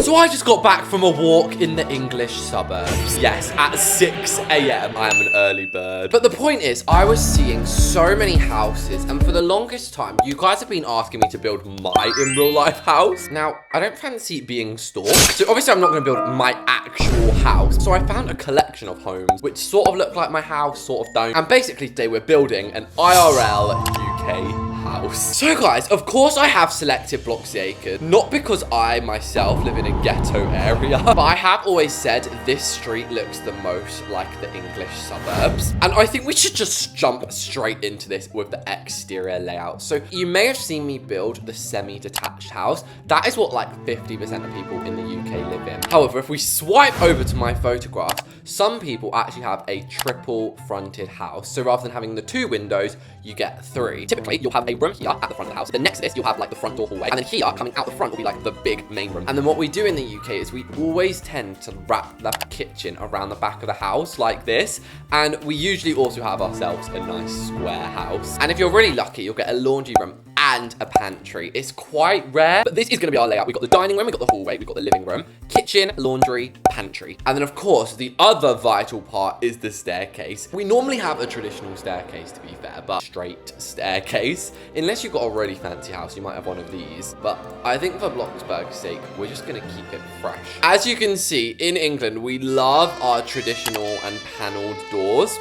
So I just got back from a walk in the English suburbs. Yes, at 6 a.m. I am an early bird. But the point is, I was seeing so many houses, and for the longest time, you guys have been asking me to build my in real life house. Now, I don't fancy being stalked, so obviously I'm not gonna build my actual house. So I found a collection of homes, which sort of look like my house, sort of don't. And basically today we're building an IRL UK house. So guys, of course I have selected BLOXBURG, not because I myself live in a ghetto area, but I have always said this street looks the most like the English suburbs. And I think we should just jump straight into this with the exterior layout. So you may have seen me build the semi-detached house. That is what like 50% of people in the UK live in. However, if we swipe over to my photographs, some people actually have a triple fronted house. So rather than having the 2 windows, you get 3. Typically, you'll have a room here at the front of the house. Then next to this, you'll have like the front door hallway. And then here, coming out the front, will be like the big main room. And then what we do in the UK is we always tend to wrap the kitchen around the back of the house like this. And we usually also have ourselves a nice square house. And if you're really lucky, you'll get a laundry room and a pantry. It's quite rare, but this is gonna be our layout. We've got the dining room, we've got the hallway, we've got the living room, kitchen, laundry, pantry. And then of course, the other vital part is the staircase. We normally have a traditional staircase, to be fair, but straight staircase. Unless you've got a really fancy house, you might have one of these. But I think for BLOXBURG's sake, we're just gonna keep it fresh. As you can see, in England, we love our traditional and paneled doors.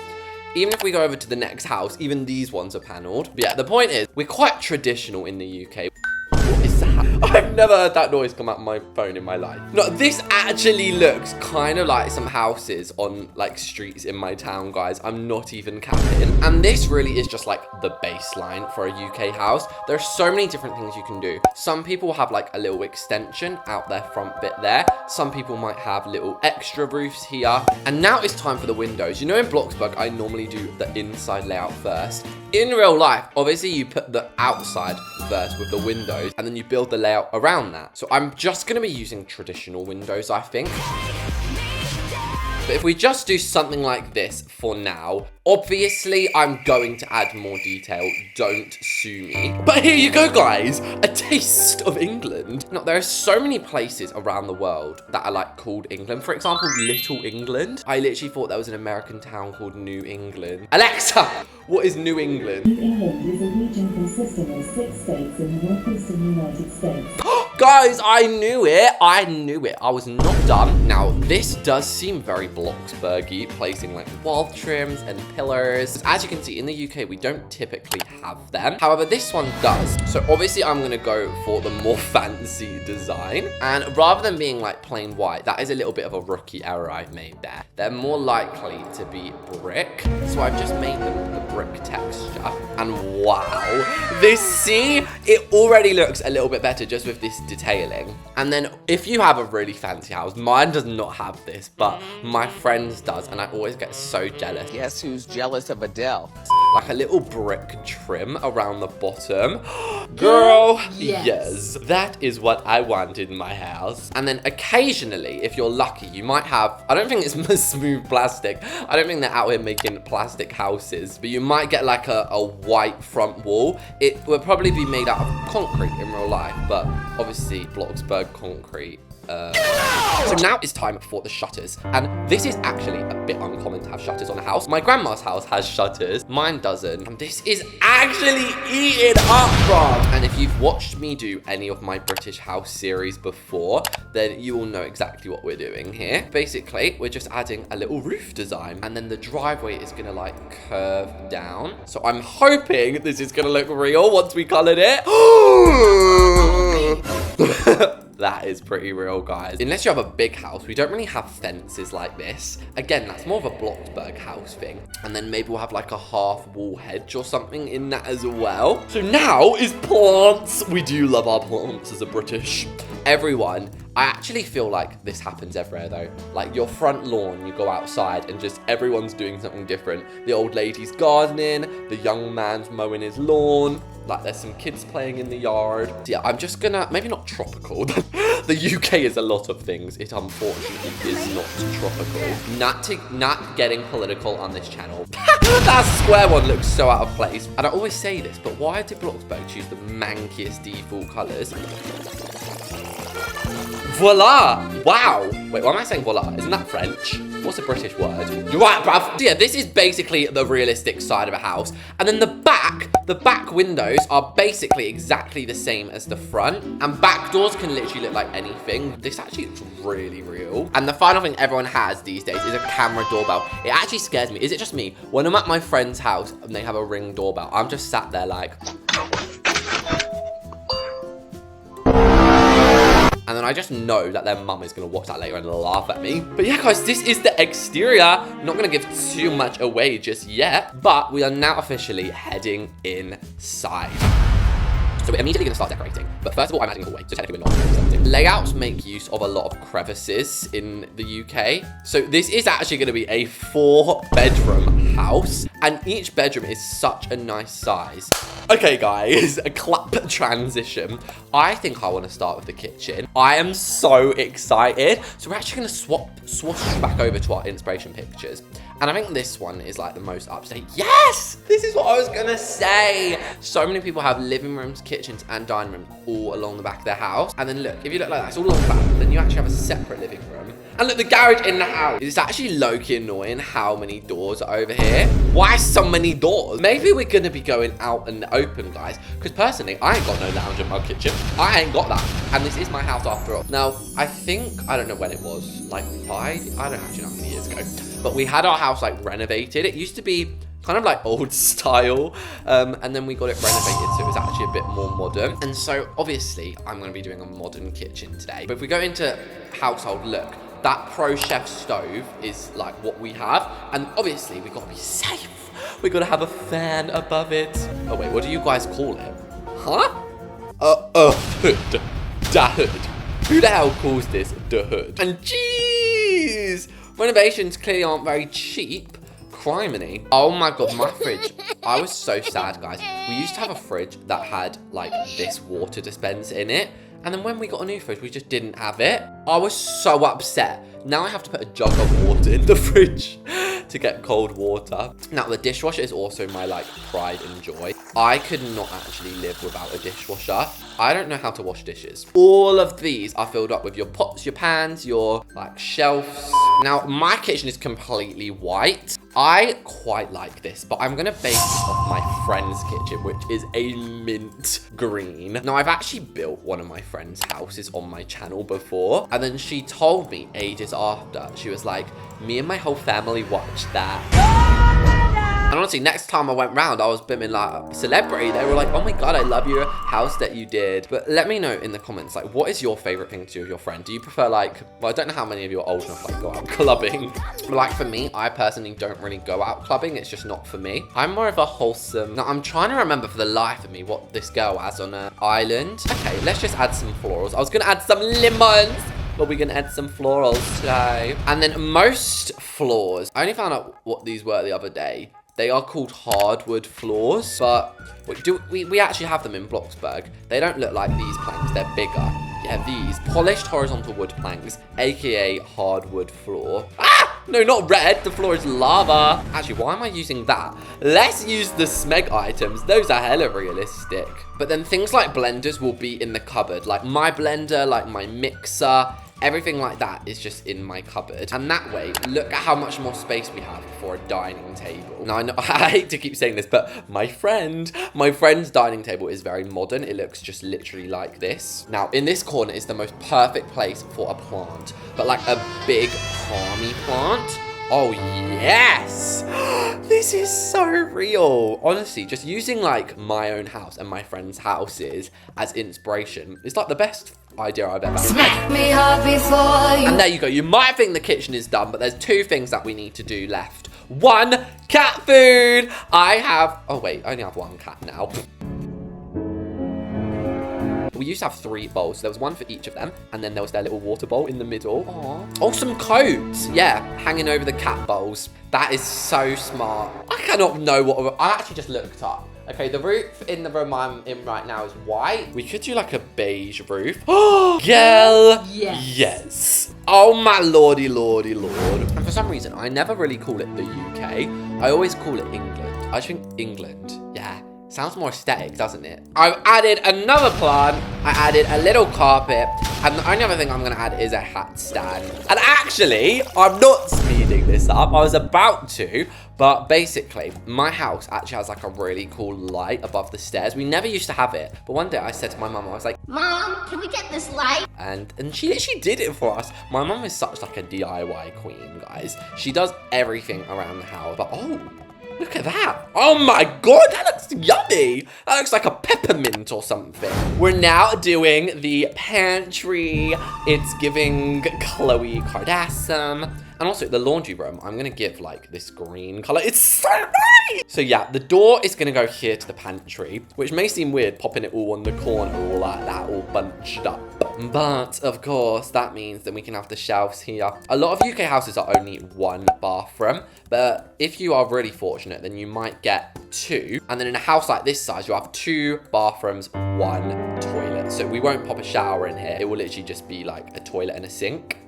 Even if we go over to the next house, even these ones are panelled. But yeah, the point is, we're quite traditional in the UK. What is that? I've never heard that noise come out of my phone in my life. No, this actually looks kind of like some houses on like streets in my town, guys. I'm not even capping. And this really is just like the baseline for a UK house. There are so many different things you can do. Some people have like a little extension out their front bit there. Some people might have little extra roofs here. And now it's time for the windows. You know, in BLOXBURG, I normally do the inside layout first. In real life, obviously you put the outside first with the windows, and then you build the layout around that. So I'm just gonna be using traditional windows, I think. But if we just do something like this for now, obviously I'm going to add more detail, don't sue me. But here you go, guys, a taste of England. Now, there are so many places around the world that are like called England. For example, Little England. I literally thought there was an American town called New England. Alexa, what is New England? New England is a region consisting of 6 states in the northeastern United States. Guys, I knew it. I knew it. I was not done. Now, this does seem very BLOXBURG-y, placing like wall trims and pillars. As you can see, in the UK, we don't typically have them. However, this one does. So obviously, I'm going to go for the more fancy design. And rather than being like plain white, that is a little bit of a rookie error I've made there. They're more likely to be brick. So I've just made them the brick texture. And wow, this, see, it already looks a little bit better just with this detailing. And then if you have a really fancy house, mine does not have this, but my friend's does, and I always get so jealous. Guess who's jealous of Adele? Like a little brick trim around the bottom. Girl, yes. That is what I want in my house. And then occasionally, if you're lucky, you might have, I don't think it's smooth plastic. I don't think they're out here making plastic houses, but you might get like a white front wall. It would probably be made out of concrete in real life, but obviously BLOXBURG concrete. So now it's time for the shutters, and this is actually a bit uncommon to have shutters on a house. My grandma's house has shutters, mine doesn't, and this is actually eating up, bruv. And if you've watched me do any of my British house series before, then you will know exactly what we're doing here. Basically, we're just adding a little roof design, and then the driveway is gonna like curve down. So I'm hoping this is gonna look real once we colored it. That is pretty real, guys. Unless you have a big house, we don't really have fences like this. Again, that's more of a BLOXBURG house thing. And then maybe we'll have like a half wall hedge or something in that as well. So now is plants. We do love our plants as a British. Everyone, I actually feel like this happens everywhere though. Like your front lawn, you go outside and just everyone's doing something different. The old lady's gardening, the young man's mowing his lawn. Like there's some kids playing in the yard. So yeah, I'm just gonna, maybe not tropical. The UK is a lot of things. It unfortunately is not tropical. Not getting political on this channel. That square one looks so out of place. And I always say this, but why did BLOXBURG choose the mankiest default colors? Voila! Wow! Wait, why am I saying voila? Isn't that French? What's a British word? You're right, bruv. So yeah, this is basically the realistic side of a house. And then the back windows are basically exactly the same as the front. And back doors can literally look like anything. This actually looks really real. And the final thing everyone has these days is a camera doorbell. It actually scares me. Is it just me? When I'm at my friend's house and they have a Ring doorbell, I'm just sat there like... And then I just know that their mum is going to watch that later and laugh at me. But yeah, guys, this is the exterior. I'm not going to give too much away just yet. But we are now officially heading inside. So we're immediately going to start decorating. But first of all, I'm adding a hallway. So technically we're not. Layouts make use of a lot of crevices in the UK. So this is actually going to be a 4-bedroom house. And each bedroom is such a nice size. Okay, guys, a clap transition. I think I want to start with the kitchen. I am so excited. So we're actually going to swoosh back over to our inspiration pictures. And I think this one is like the most up-to-date. Yes! This is what I was going to say. So many people have living rooms, kitchens, and dining rooms all along the back of their house. And then look, if you look like that, it's all along the back. Then you actually have a separate living room. And look, the garage in the house. It's actually low-key annoying how many doors are over here. Why so many doors? Maybe we're going to be going out in the open, guys. Because personally, I ain't got no lounge in my kitchen. I ain't got that. And this is my house after all. Now, I don't know when it was. Like 5? I don't actually know how many years ago. But we had our house like renovated. It used to be kind of like old style. And then we got it renovated. So it was actually a bit more modern. And so obviously, I'm going to be doing a modern kitchen today. But if we go into household look, that Pro Chef stove is like what we have. And obviously, we've got to be safe. We've got to have a fan above it. Oh, wait, what do you guys call it? Huh? A hood. Da hood. Who the hell calls this the hood? And jeez, renovations clearly aren't very cheap. Criminy. Oh my God, my fridge. I was so sad, guys. We used to have a fridge that had like this water dispenser in it. And then when we got a new fridge, we just didn't have it. I was so upset. Now I have to put a jug of water in the fridge to get cold water. Now the dishwasher is also my like pride and joy. I could not actually live without a dishwasher. I don't know how to wash dishes. All of these are filled up with your pots, your pans, your like shelves. Now my kitchen is completely white. I quite like this, but I'm gonna base this off my friend's kitchen, which is a mint green. Now I've actually built one of my friend's houses on my channel before, and then she told me ages after, she was like, me and my whole family watched that. And honestly, next time I went round, I was being like a celebrity. They were like, oh my God, I love your house that you did. But let me know in the comments, like, what is your favorite thing to do with your friend? Do you prefer like, well, I don't know how many of you are old enough to like go out clubbing. But like for me, I personally don't really go out clubbing. It's just not for me. I'm more of a wholesome. Now I'm trying to remember for the life of me what this girl has on her island. Okay, let's just add some florals. I was gonna add some lemons, but we're gonna add some florals today. And then most floors, I only found out what these were the other day. They are called hardwood floors, but we actually have them in BLOXBURG. They don't look like these planks, they're bigger. Yeah, these polished horizontal wood planks, AKA hardwood floor. Ah! No, not red, the floor is lava. Actually, why am I using that? Let's use the Smeg items. Those are hella realistic. But then things like blenders will be in the cupboard. Like my blender, like my mixer, everything like that is just in my cupboard. And that way, look at how much more space we have for a dining table. Now, I know, I hate to keep saying this, but my friend's dining table is very modern. It looks just literally like this. Now, in this corner is the most perfect place for a plant, but like a big palmy plant. Oh, yes. This is so real. Honestly, just using like my own house and my friends' houses as inspiration is like the best idea I've ever had. Smack me hard before you. And there you go. You might think the kitchen is done, but there's 2 things that we need to do left. 1, cat food. Oh wait, I only have 1 cat now. We used to have 3 bowls. So there was 1 for each of them. And then there was their little water bowl in the middle. Aww. Oh, some coats. Yeah, hanging over the cat bowls. That is so smart. I cannot know what... I actually just looked up. Okay, the roof in the room I'm in right now is white. We could do like a beige roof. Oh, girl. Yes. Oh my lordy, lordy, lord. And for some reason, I never really call it the UK. I always call it England. I think England, yeah, Sounds more aesthetic, doesn't it? I've added another plant. I added a little carpet. And the only other thing I'm going to add is a hat stand. And actually, I'm not speeding this up. I was about to. But basically, my house actually has like a really cool light above the stairs. We never used to have it. But one day I said to my mum, I was like, Mom, can we get this light? And she literally did it for us. My mum is such like a DIY queen, guys. She does everything around the house. But oh, look at that. Oh my God, that looks yummy. That looks like a peppermint or something. We're now doing the pantry. It's giving Khloe Kardashian. And also the laundry room, I'm gonna give like this green color. It's so nice! So yeah, the door is gonna go here to the pantry, which may seem weird popping it all on the corner, all like that, all bunched up. But of course, that means that we can have the shelves here. A lot of UK houses are only one bathroom, but if you are really fortunate, then you might get two. And then in a house like this size, you'll have two bathrooms, one toilet. So we won't pop a shower in here. It will literally just be like a toilet and a sink.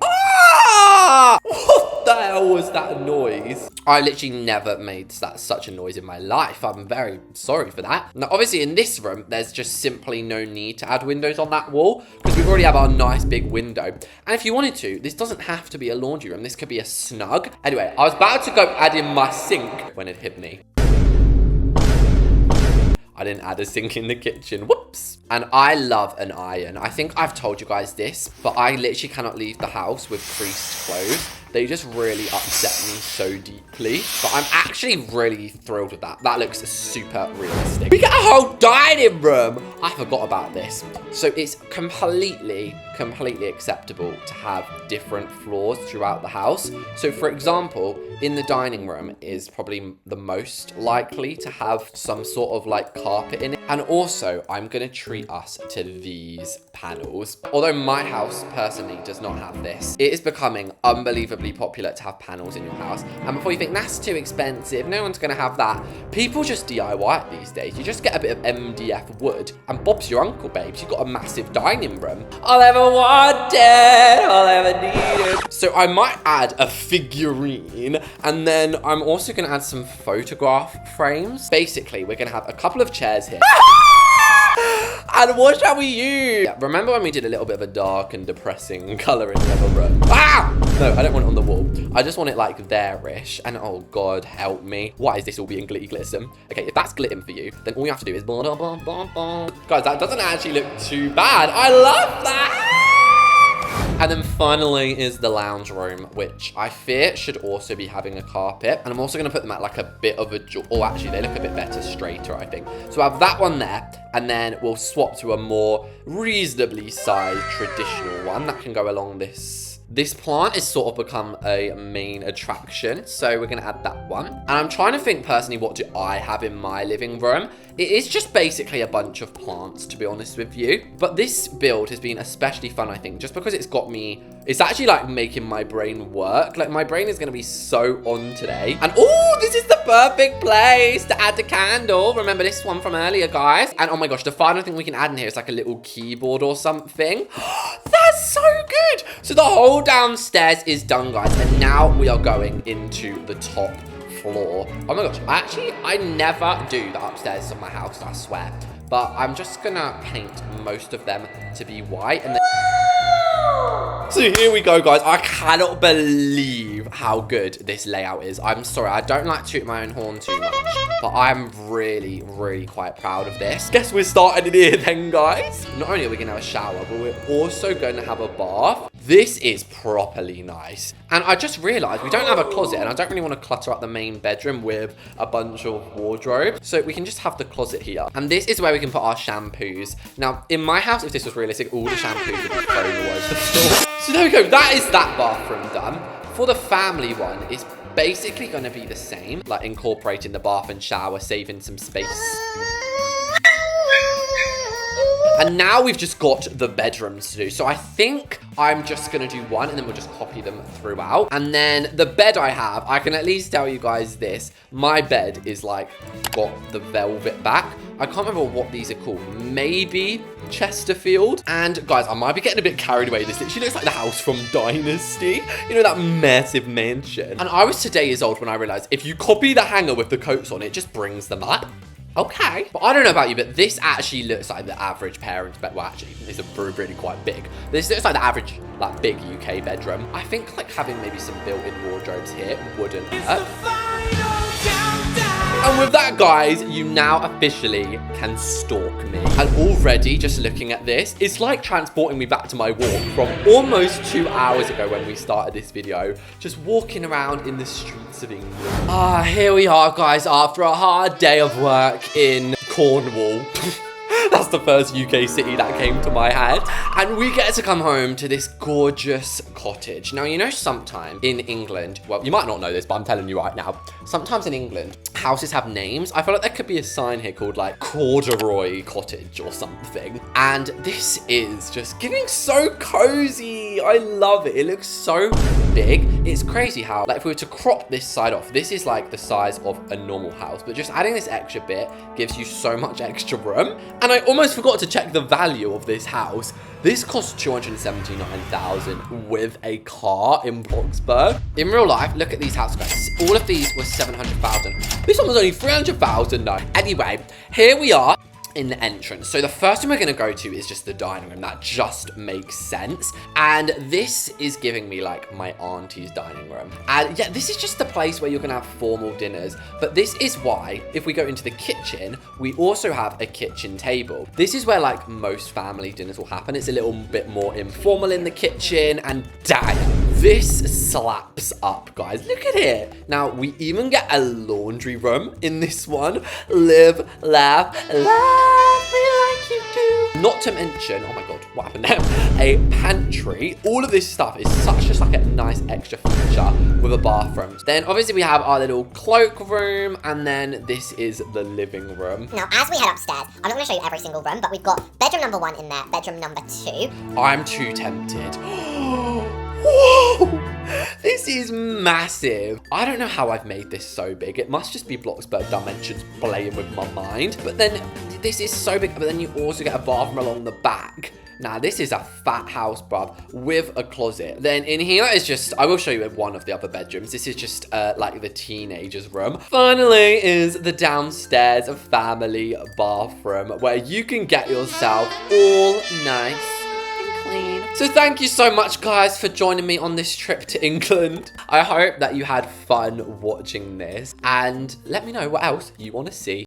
What the hell was that noise? I literally never made such a noise in my life. I'm very sorry for that. Now, obviously, in this room, there's just simply no need to add windows on that wall because we already have our nice big window. And if you wanted to, this doesn't have to be a laundry room. This could be a snug. Anyway, I was about to go add in my sink when it hit me. I didn't add a sink in the kitchen. Whoops. And I love an iron. I think I've told you guys this, but I literally cannot leave the house with creased clothes. They just really upset me so deeply. But I'm actually really thrilled with that. That looks super realistic. We got a whole dining room. I forgot about this. So it's completely acceptable to have different floors throughout the house. So for example, in the dining room is probably the most likely to have some sort of like carpet in it. And also, I'm gonna treat us to these panels. Although my house personally does not have this, it is becoming unbelievably popular to have panels in your house. And before you think that's too expensive, no one's gonna have that, people just DIY it these days. You just get a bit of MDF wood and Bob's your uncle, babes. You've got a massive dining room. All I ever wanted, all I ever needed. So I might add a figurine, and then I'm also gonna add some photograph frames. Basically, we're gonna have a couple of chairs here. And what shall we use? Yeah, remember when we did a little bit of a dark and depressing color in the other room? Ah! No, I don't want it on the wall. I just want it like there-ish. And oh God, help me. Why is this all being glitty glittersome? Okay, if that's glitting for you, then all you have to do is... Guys, that doesn't actually look too bad. I love that! And then finally is the lounge room, which I fear should also be having a carpet. And I'm also going to put them at like a bit of a... Oh, actually, they look a bit better straighter, I think. So I have that one there. And then we'll swap to a more reasonably sized traditional one that can go along this. This plant has sort of become a main attraction, so we're going to add that one. And I'm trying to think personally, what do I have in my living room? It is just basically a bunch of plants, to be honest with you. But this build has been especially fun, I think, just because it's got me... It's actually like making my brain work. Like my brain is going to be so on today. And oh, this is the perfect place to add the candle. Remember this one from earlier, guys? And oh my gosh, the final thing we can add in here is like a little keyboard or something. That's so good. So the whole downstairs is done, guys. And now we are going into the top floor. Oh my gosh, I never do the upstairs of my house, I swear. But I'm just gonna paint most of them to be white. And then... So here we go, guys. I cannot believe how good this layout is. I'm sorry, I don't like to toot my own horn too much, but I'm really, really quite proud of this. Guess we're starting in here then, guys. Not only are we gonna have a shower, but we're also gonna have a bath. This is properly nice. And I just realized we don't have a closet, and I don't really want to clutter up the main bedroom with a bunch of wardrobe. So we can just have the closet here. And this is where we can put our shampoos. Now, in my house, if this was realistic, all the shampoos would be thrown all over the floor. So there we go. That is that bathroom done. For the family one, it's basically going to be the same. Like incorporating the bath and shower, saving some space. And now we've just got the bedrooms to do. So I think I'm just going to do one and then we'll just copy them throughout. And then the bed I have, I can at least tell you guys this. My bed is like got the velvet back. I can't remember what these are called. Maybe Chesterfield. And guys, I might be getting a bit carried away. This literally looks like the house from Dynasty. You know, that massive mansion. And I was today years old when I realized if you copy the hanger with the coats on, it just brings them up. Okay. But I don't know about you, but this actually looks like the average parent's bed. Well, actually, it's really quite big. This looks like the average, like, big UK bedroom. I think, like, having maybe some built-in wardrobes here wouldn't hurt. And with that, guys, you now officially can stalk me. And already, just looking at this, it's like transporting me back to my walk from almost 2 hours ago when we started this video. Just walking around in the streets of England. Here we are, guys, after a hard day of work in Cornwall. That's the first UK city that came to my head. And we get to come home to this gorgeous cottage. Now, you know, sometimes in England, well, you might not know this, but I'm telling you right now. Sometimes in England, houses have names. I feel like there could be a sign here called like Corduroy Cottage or something. And this is just getting so cozy. I love it. It looks so big. It's crazy how, like, if we were to crop this side off, this is like the size of a normal house, but just adding this extra bit gives you so much extra room. And I almost forgot to check the value of this house. This cost $279,000 with a car in BLOXBURG. In real life, look at these houses, guys. All of these were $700,000. This one was only $300,000 though. Anyway, here we are in the entrance. So the first thing we're going to go to is just the dining room. That just makes sense. And this is giving me like my auntie's dining room. And yeah, this is just the place where you're going to have formal dinners. But this is why, if we go into the kitchen, we also have a kitchen table. This is where like most family dinners will happen. It's a little bit more informal in the kitchen. And dang, this slaps up, guys. Look at it. Now, we even get a laundry room in this one. Live, laugh, laugh. Like you do. Not to mention, oh my god, what happened there? A pantry. All of this stuff is such just like a nice extra feature with a bathroom. Then obviously we have our little cloakroom, and then this is the living room. Now, as we head upstairs, I'm not going to show you every single room, but we've got bedroom number 1 in there, bedroom number 2. I'm too tempted. Whoa! This is massive. I don't know how I've made this so big. It must just be BLOXBURG Dimensions playing with my mind. But then this is so big. But then you also get a bathroom along the back. Now, this is a fat house, bruv, with a closet. Then in here is just, I will show you one of the other bedrooms. This is just like the teenager's room. Finally is the downstairs family bathroom where you can get yourself all nice. So thank you so much, guys, for joining me on this trip to England. I hope that you had fun watching this, and let me know what else you want to see.